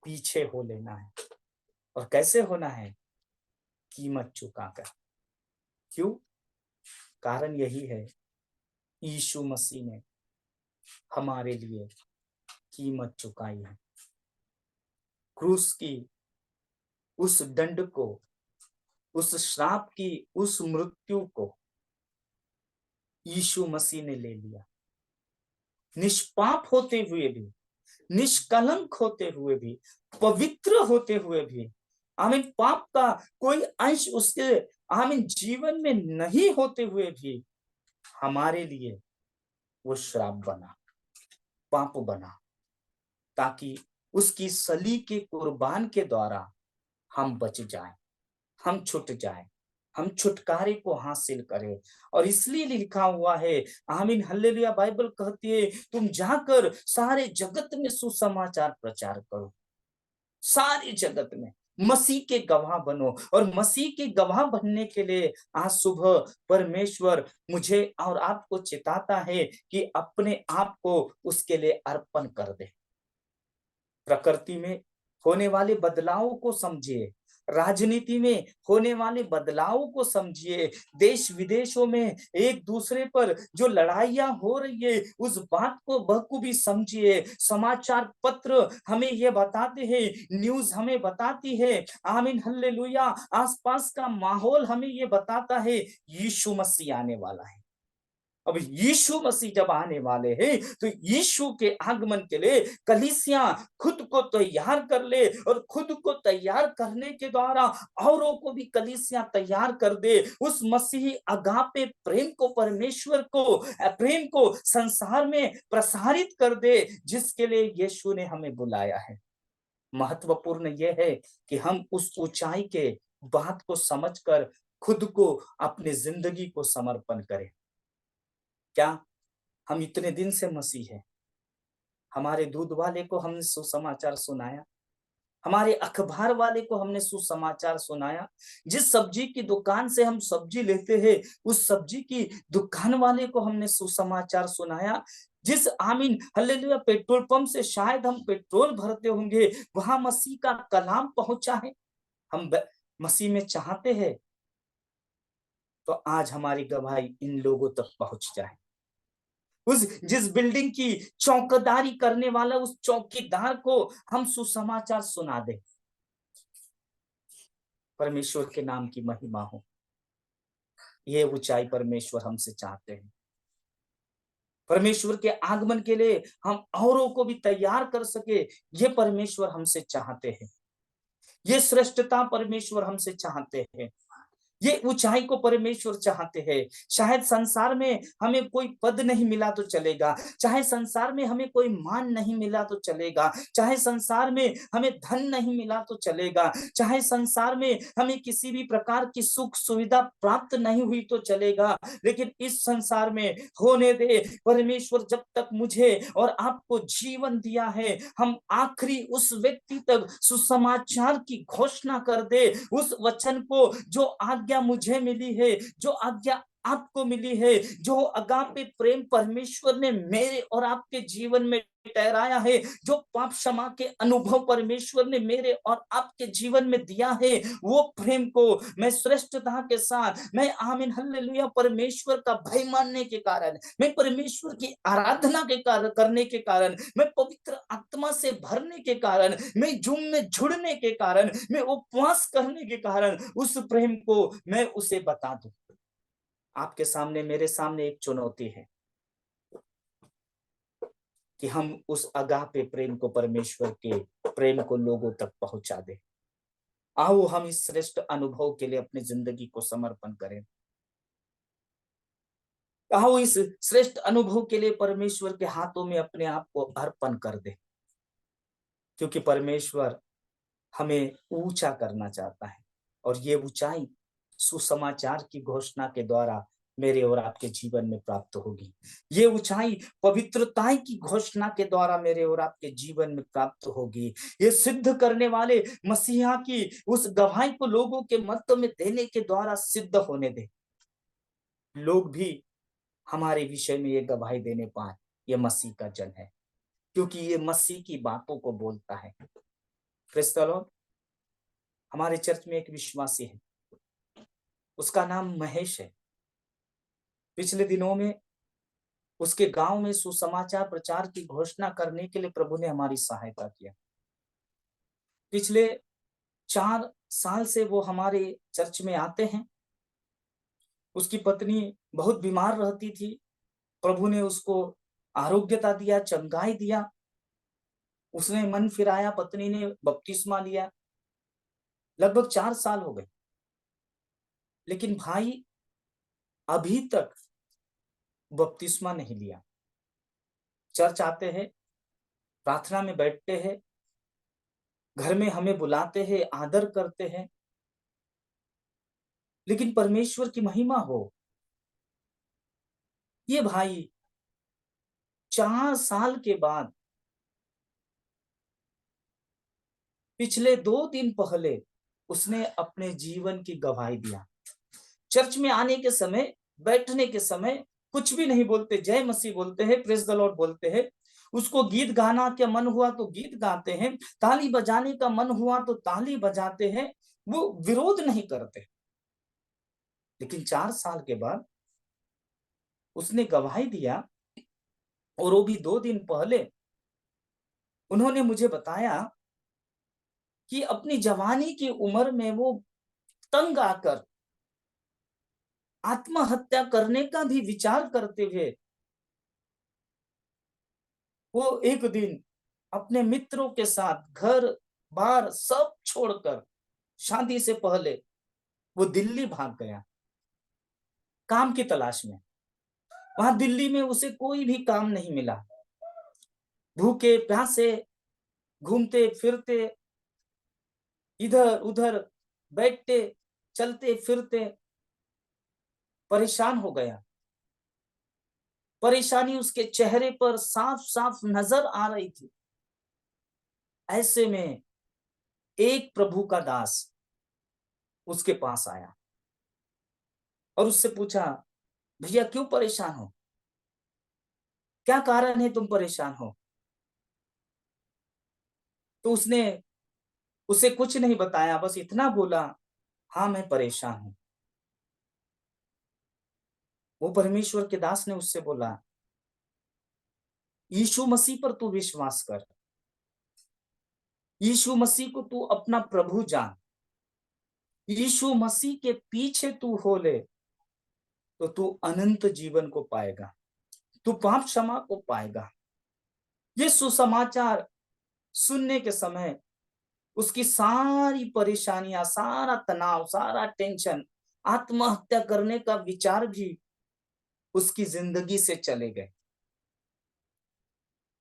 पीछे हो लेना है। और कैसे होना है? कीमत चुकाकर। क्यों? कारण यही है, यीशु मसीह ने हमारे लिए कीमत चुकाई है। क्रूस की उस दंड को, उस श्राप की उस मृत्यु को यीशु मसीह ने ले लिया। निष्पाप होते हुए भी, निष्कलंक होते हुए भी, पवित्र होते हुए भी, आमीन, पाप का कोई अंश उसके, आमीन, जीवन में नहीं होते हुए भी हमारे लिए वो श्राप बना, पाप बना, ताकि उसकी सली के कुर्बान के द्वारा हम बच जाएं, हम छूट जाएं, हम छुटकारे को हासिल करें। और इसलिए लिखा हुआ है, आमीन, हल्लेलुया, बाइबल कहती है, तुम जाकर सारे जगत में सुसमाचार प्रचार करो, सारे जगत में मसीह के गवाह बनो। और मसीह के गवाह बनने के लिए आज सुबह परमेश्वर मुझे और आपको चिताता है कि अपने आप को उसके लिए अर्पण कर दे। प्रकृति में होने वाले बदलावों को समझिए, राजनीति में होने वाले बदलावों को समझिए, देश विदेशों में एक दूसरे पर जो लड़ाइयां हो रही है उस बात को बखूबी समझिए। समाचार पत्र हमें ये बताते हैं, न्यूज हमें बताती है, आमीन, हल्लेलुया, आसपास का माहौल हमें ये बताता है यीशु मसीह आने वाला है। अब यीशु मसीह जब आने वाले हैं तो यीशु के आगमन के लिए कलीसियां खुद को तैयार कर ले, और खुद को तैयार करने के द्वारा औरों को भी कलीसियां तैयार कर दे, उस मसीही अगापे प्रेम को, परमेश्वर को प्रेम को संसार में प्रसारित कर दे, जिसके लिए यीशु ने हमें बुलाया है। महत्वपूर्ण यह है कि हम उस ऊंचाई के बात को समझकर खुद को, अपनी जिंदगी को समर्पण करें। क्या हम इतने दिन से मसीह है? हमारे दूध वाले को हमने सुसमाचार सुनाया, हमारे अखबार वाले को हमने सुसमाचार सुनाया, जिस सब्जी की दुकान से हम सब्जी लेते हैं उस सब्जी की दुकान वाले को हमने सुसमाचार सुनाया, जिस आमीन हालेलुया पेट्रोल पंप से शायद हम पेट्रोल भरते होंगे वहां मसीह का कलाम पहुंचा है। हम मसीह में चाहते हैं तो आज हमारी गवाही इन लोगों तक पहुंच जाए। उस जिस बिल्डिंग की चौकीदारी करने वाला उस चौकीदार को हम सुसमाचार सुना दे। परमेश्वर के नाम की महिमा हो। ये ऊंचाई परमेश्वर हमसे चाहते हैं। परमेश्वर के आगमन के लिए हम औरों को भी तैयार कर सके, ये परमेश्वर हमसे चाहते हैं। ये श्रेष्ठता परमेश्वर हमसे चाहते हैं। ये ऊंचाई को परमेश्वर चाहते हैं। शायद संसार में हमें कोई पद नहीं मिला तो चलेगा, चाहे संसार में हमें कोई मान नहीं मिला तो चलेगा, चाहे संसार में हमें धन नहीं मिला तो चलेगा, चाहे संसार में हमें किसी भी प्रकार की सुख सुविधा प्राप्त नहीं हुई तो चलेगा, लेकिन इस संसार में होने दे परमेश्वर जब तक मुझे और आपको जीवन दिया है, हम आखिरी उस व्यक्ति तक सुसमाचार की घोषणा कर दे। उस वचन को जो आज्ञा मुझे मिली है, जो आज्ञा आपको मिली है, जो अगापे प्रेम परमेश्वर ने मेरे और आपके जीवन में ठहराया है, जो पाप क्षमा के अनुभव परमेश्वर ने मेरे और आपके जीवन में दिया है, वो प्रेम को मैं श्रेष्ठता के साथ, मैं आमीन हालेलुया परमेश्वर का भय मानने के कारण, मैं परमेश्वर की आराधना के कारण करने के कारण, मैं पवित्र आत्मा से भरने के कारण, मैं जुम में जुड़ने के कारण, मैं उपवास करने के कारण उस प्रेम को मैं उसे बता दूं। आपके सामने मेरे सामने एक चुनौती है कि हम उस अगापे प्रेम को, परमेश्वर के प्रेम को लोगों तक पहुंचा दें। आओ हम इस श्रेष्ठ अनुभव के लिए अपनी जिंदगी को समर्पण करें। आओ इस श्रेष्ठ अनुभव के लिए परमेश्वर के हाथों में अपने आप को अर्पण कर दे, क्योंकि परमेश्वर हमें ऊंचा करना चाहता है और ये ऊंचाई सुसमाचार की घोषणा के द्वारा मेरे और आपके जीवन में प्राप्त होगी। ये ऊंचाई पवित्रता की घोषणा के द्वारा मेरे और आपके जीवन में प्राप्त होगी। ये सिद्ध करने वाले मसीहा की उस गवाही को लोगों के मध्य में देने के द्वारा सिद्ध होने दे। लोग भी हमारे विषय में ये गवाही देने पाए, ये मसीह का जन है, क्योंकि ये मसीह की बातों को बोलता है। Praise the Lord. हमारे चर्च में एक विश्वासी है, उसका नाम महेश है। पिछले दिनों में उसके गांव में सुसमाचार प्रचार की घोषणा करने के लिए प्रभु ने हमारी सहायता किया। पिछले 4 साल से वो हमारे चर्च में आते हैं। उसकी पत्नी बहुत बीमार रहती थी, प्रभु ने उसको आरोग्यता दिया, चंगाई दिया, उसने मन फिराया, पत्नी ने बपतिस्मा लिया। लगभग 4 साल हो गए, लेकिन भाई अभी तक बपतिस्मा नहीं लिया। चर्च आते हैं, प्रार्थना में बैठते हैं, घर में हमें बुलाते हैं, आदर करते हैं, लेकिन परमेश्वर की महिमा हो, ये भाई 4 साल के बाद पिछले 2 दिन पहले उसने अपने जीवन की गवाही दिया। चर्च में आने के समय, बैठने के समय कुछ भी नहीं बोलते, जय मसीह बोलते हैं, प्रेज द लॉर्ड बोलते हैं। उसको गीत गाना का मन हुआ तो गीत गाते हैं, ताली बजाने का मन हुआ तो ताली बजाते हैं, वो विरोध नहीं करते। लेकिन 4 साल के बाद उसने गवाही दिया, और वो भी 2 दिन पहले उन्होंने मुझे बताया कि अपनी जवानी की उम्र में वो तंग आकर आत्महत्या करने का भी विचार करते हुए वो एक दिन अपने मित्रों के साथ घर बार सब छोड़कर, शादी से पहले वो दिल्ली भाग गया काम की तलाश में। वहां दिल्ली में उसे कोई भी काम नहीं मिला। भूखे प्यासे घूमते फिरते, इधर उधर बैठते, चलते फिरते, परेशान हो गया। परेशानी उसके चेहरे पर साफ साफ नजर आ रही थी। ऐसे में एक प्रभु का दास उसके पास आया और उससे पूछा, भैया क्यों परेशान हो, क्या कारण है तुम परेशान हो? तो उसने उसे कुछ नहीं बताया, बस इतना बोला, हाँ मैं परेशान हूं। वो परमेश्वर के दास ने उससे बोला, यीशु मसीह पर तू विश्वास कर, यीशु मसीह को तू अपना प्रभु जान, यीशु मसीह के पीछे तू हो ले तो तू अनंत जीवन को पाएगा, तू पाप क्षमा को पाएगा। ये सुसमाचार सुनने के समय उसकी सारी परेशानियां, सारा तनाव, सारा टेंशन, आत्महत्या करने का विचार भी उसकी जिंदगी से चले गए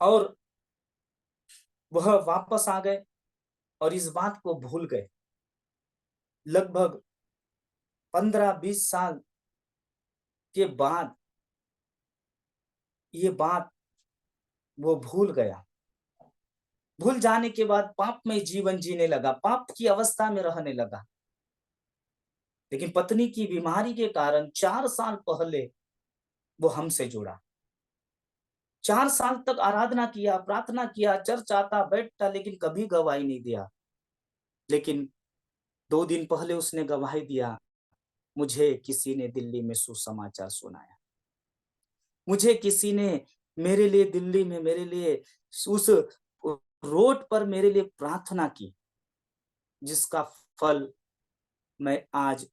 और वह वापस आ गए और इस बात को भूल गए। लगभग 15-20 साल के बाद ये बात वो भूल गया। भूल जाने के बाद पाप में जीवन जीने लगा, पाप की अवस्था में रहने लगा। लेकिन पत्नी की बीमारी के कारण 4 साल पहले वो हमसे जुड़ा। 4 साल तक आराधना किया, प्रार्थना किया, चर्च आता बैठता, लेकिन कभी गवाही नहीं दिया। लेकिन 2 दिन पहले उसने गवाही दिया, मुझे किसी ने दिल्ली में सुसमाचार सुनाया, मुझे किसी ने मेरे लिए दिल्ली में मेरे लिए उस रोड पर मेरे लिए प्रार्थना की, जिसका फल मैं आज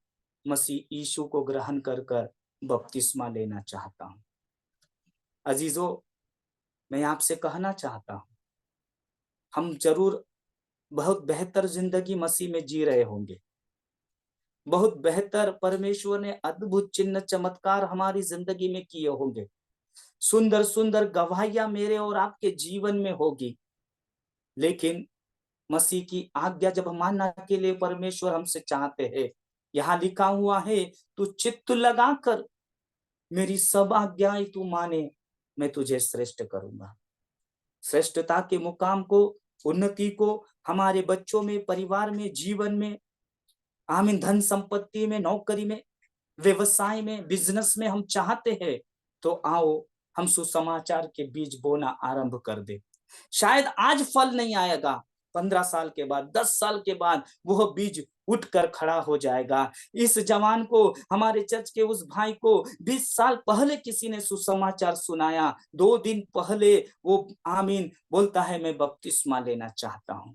मसीह यीशु को ग्रहण कर कर बपतिस्मा लेना चाहता हूं। अजीजों, मैं आपसे कहना चाहता हूं, हम जरूर बहुत बेहतर जिंदगी मसीह में जी रहे होंगे, बहुत बेहतर परमेश्वर ने अद्भुत चिन्ह चमत्कार हमारी जिंदगी में किए होंगे, सुंदर सुंदर गवाहियां मेरे और आपके जीवन में होगी। लेकिन मसीह की आज्ञा जब मानने के लिए परमेश्वर हमसे चाहते हैं, यहाँ लिखा हुआ है, तू चित्त लगाकर मेरी सब आज्ञाएं तू माने, मैं तुझे श्रेष्ठ करूंगा। श्रेष्ठता के मुकाम को, उन्नति को हमारे बच्चों में, परिवार में, जीवन में, आमीन, धन संपत्ति में, नौकरी में, व्यवसाय में, बिजनेस में हम चाहते हैं, तो आओ हम सुसमाचार के बीज बोना आरंभ कर दे। शायद आज फल नहीं आएगा, 15 साल के बाद, 10 साल के बाद वह बीज उठकर खड़ा हो जाएगा। इस जवान को, हमारे चर्च के उस भाई को 20 साल पहले किसी ने सुसमाचार सुनाया, 2 दिन पहले वो आमीन बोलता है, मैं बपतिस्मा लेना चाहता हूं।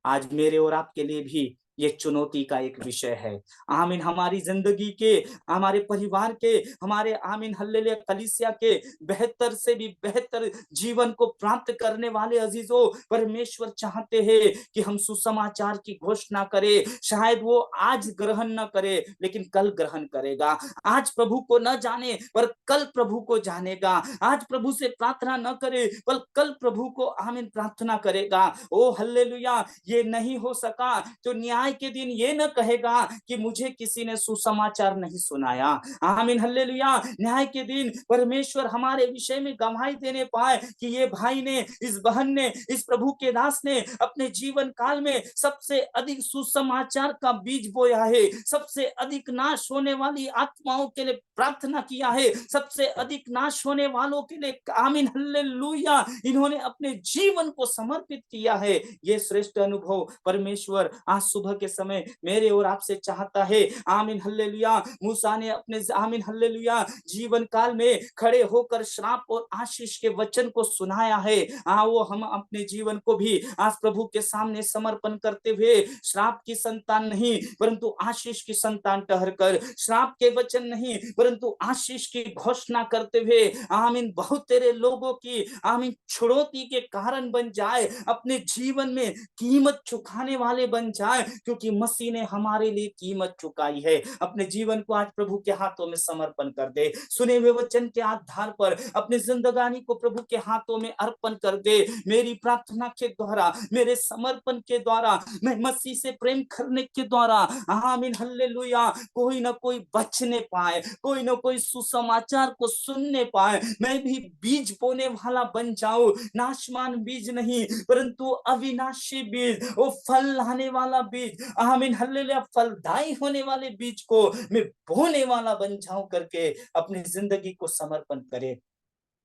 आज मेरे और आपके लिए भी ये चुनौती का एक विषय है। आमीन, हमारी जिंदगी के, हमारे परिवार के, हमारे आमीन हल्लेलुया कलीसिया के बेहतर से भी बेहतर जीवन को प्राप्त करने वाले अजीजों, परमेश्वर चाहते हैं कि हम सुसमाचार की घोषणा करें। शायद वो आज ग्रहण न करे, लेकिन कल ग्रहण करेगा। आज प्रभु को न जाने पर कल प्रभु को जानेगा। आज प्रभु से प्रार्थना न करे पर कल प्रभु को आमीन प्रार्थना करेगा। ओ हल्लेलुया, ये नहीं हो सका तो न्याय के दिन ये न कहेगा कि मुझे किसी ने सुसमाचार नहीं सुनाया। आमीन हल्लेलुया, न्याय के दिन परमेश्वर हमारे विषय में गवाही देने पाए कि ये भाई ने, इस बहन ने, इस प्रभु के दास ने अपने जीवन काल में सबसे अधिक सुसमाचार का बीज बोया है, सबसे अधिक नाश होने वाली आत्माओं के लिए प्रार्थना किया है, सबसे अधिक नाश होने वालों के लिए आमीन हल्लेलुया इन्होंने अपने जीवन को समर्पित किया है। ये श्रेष्ठ अनुभव परमेश्वर आज सुबह के समय मेरे और आपसे चाहता है। आमीन हल्लेलुया, मूसा ने अपने आमीन हल्लेलुया जीवन काल में खड़े होकर श्राप और आशीष के वचन को सुनाया है। आओ हम अपने जीवन को भी आज प्रभु के सामने समर्पण करते हुए श्राप की संतान नहीं परंतु आशीष की संतान ठहरकर, श्राप के वचन नहीं परंतु आशीष की घोषणा करते हुए आमीन बहुत तेरे लोगों की आमीन छुड़ौती के कारण बन जाए, अपने जीवन में कीमत चुकाने वाले बन जाए, क्योंकि मसीह ने हमारे लिए कीमत चुकाई है। अपने जीवन को आज प्रभु के हाथों में समर्पण कर दे। सुने हुए वचन के आधार पर अपनी जिंदगानी को प्रभु के हाथों में अर्पण कर दे। मेरी प्रार्थना के द्वारा, मेरे समर्पण के द्वारा, मैं मसीह से प्रेम करने के द्वारा, आमीन हालेलुया, कोई ना कोई बचने पाए, कोई ना कोई सुसमाचार को सुनने पाए। मैं भी बीज बोने वाला बन जाऊं, नाशमान बीज नहीं परंतु अविनाशी बीज, वो फल लाने वाला बीज, आमीन हालेलुया, फलदायी होने वाले बीज को मैं बोने वाला बन जाऊं करके अपनी जिंदगी को समर्पण करे।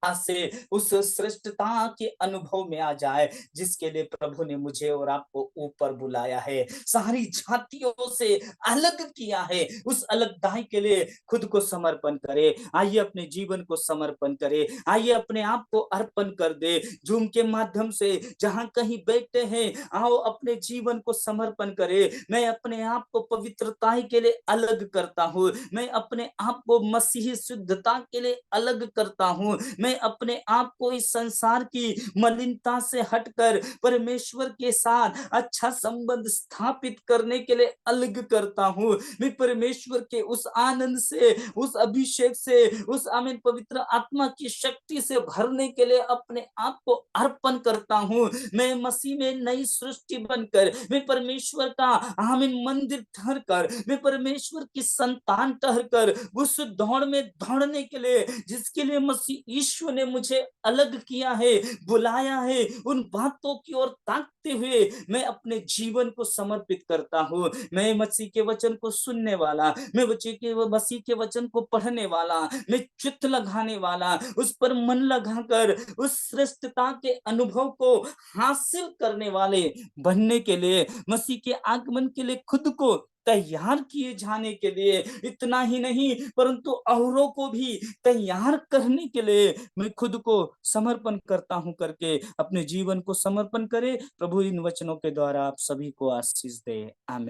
आज से उस श्रेष्ठता के अनुभव में आ जाए जिसके लिए प्रभु ने मुझे और आपको ऊपर बुलाया है, सारी जातियों से अलग किया है। उस अलगदाई के लिए खुद को समर्पण करे। आइए अपने जीवन को समर्पण करे, आइए अपने आप को अर्पण कर दे। जूम के माध्यम से जहां कहीं बैठे हैं, आओ अपने जीवन को समर्पण करे। मैं अपने आप को पवित्रता के लिए अलग करता हूँ, मैं अपने आप को मसीही शुद्धता के लिए अलग करता हूँ, मैं अपने आप को इस संसार की मलिनता से हटकर परमेश्वर के साथ अच्छा संबंध स्थापित करने के लिए अलग करता हूँ। मैं परमेश्वर के उस आनंद से, उस अभिषेक से, उस आमीन पवित्र आत्मा की शक्ति से भरने के लिए अपने आप को अर्पण करता हूँ। मैं मसीह में नई सृष्टि बनकर, मैं परमेश्वर का आमीन मंदिर ठहरकर, मैं परमेश्वर की संतान ठहरकर उस दौड़ में दौड़ने के लिए जिसके लिए मसीह यीशु ने मुझे अलग किया है, बुलाया है, उन बातों की ओर ताकते हुए मैं अपने जीवन को समर्पित करता हूँ। मैं मसीह के वचन को सुनने वाला, मैं मसीह के वचन को पढ़ने वाला, मैं चित्त लगाने वाला, उस पर मन लगाकर उस श्रेष्ठता के अनुभव को हासिल करने वाले बनने के लिए, मसीह के आगमन के लिए खुद को तैयार किए जाने के लिए, इतना ही नहीं परंतु औरों को भी तैयार करने के लिए मैं खुद को समर्पण करता हूं करके अपने जीवन को समर्पण करे। प्रभु इन वचनों के द्वारा आप सभी को आशीष दे। आमीन।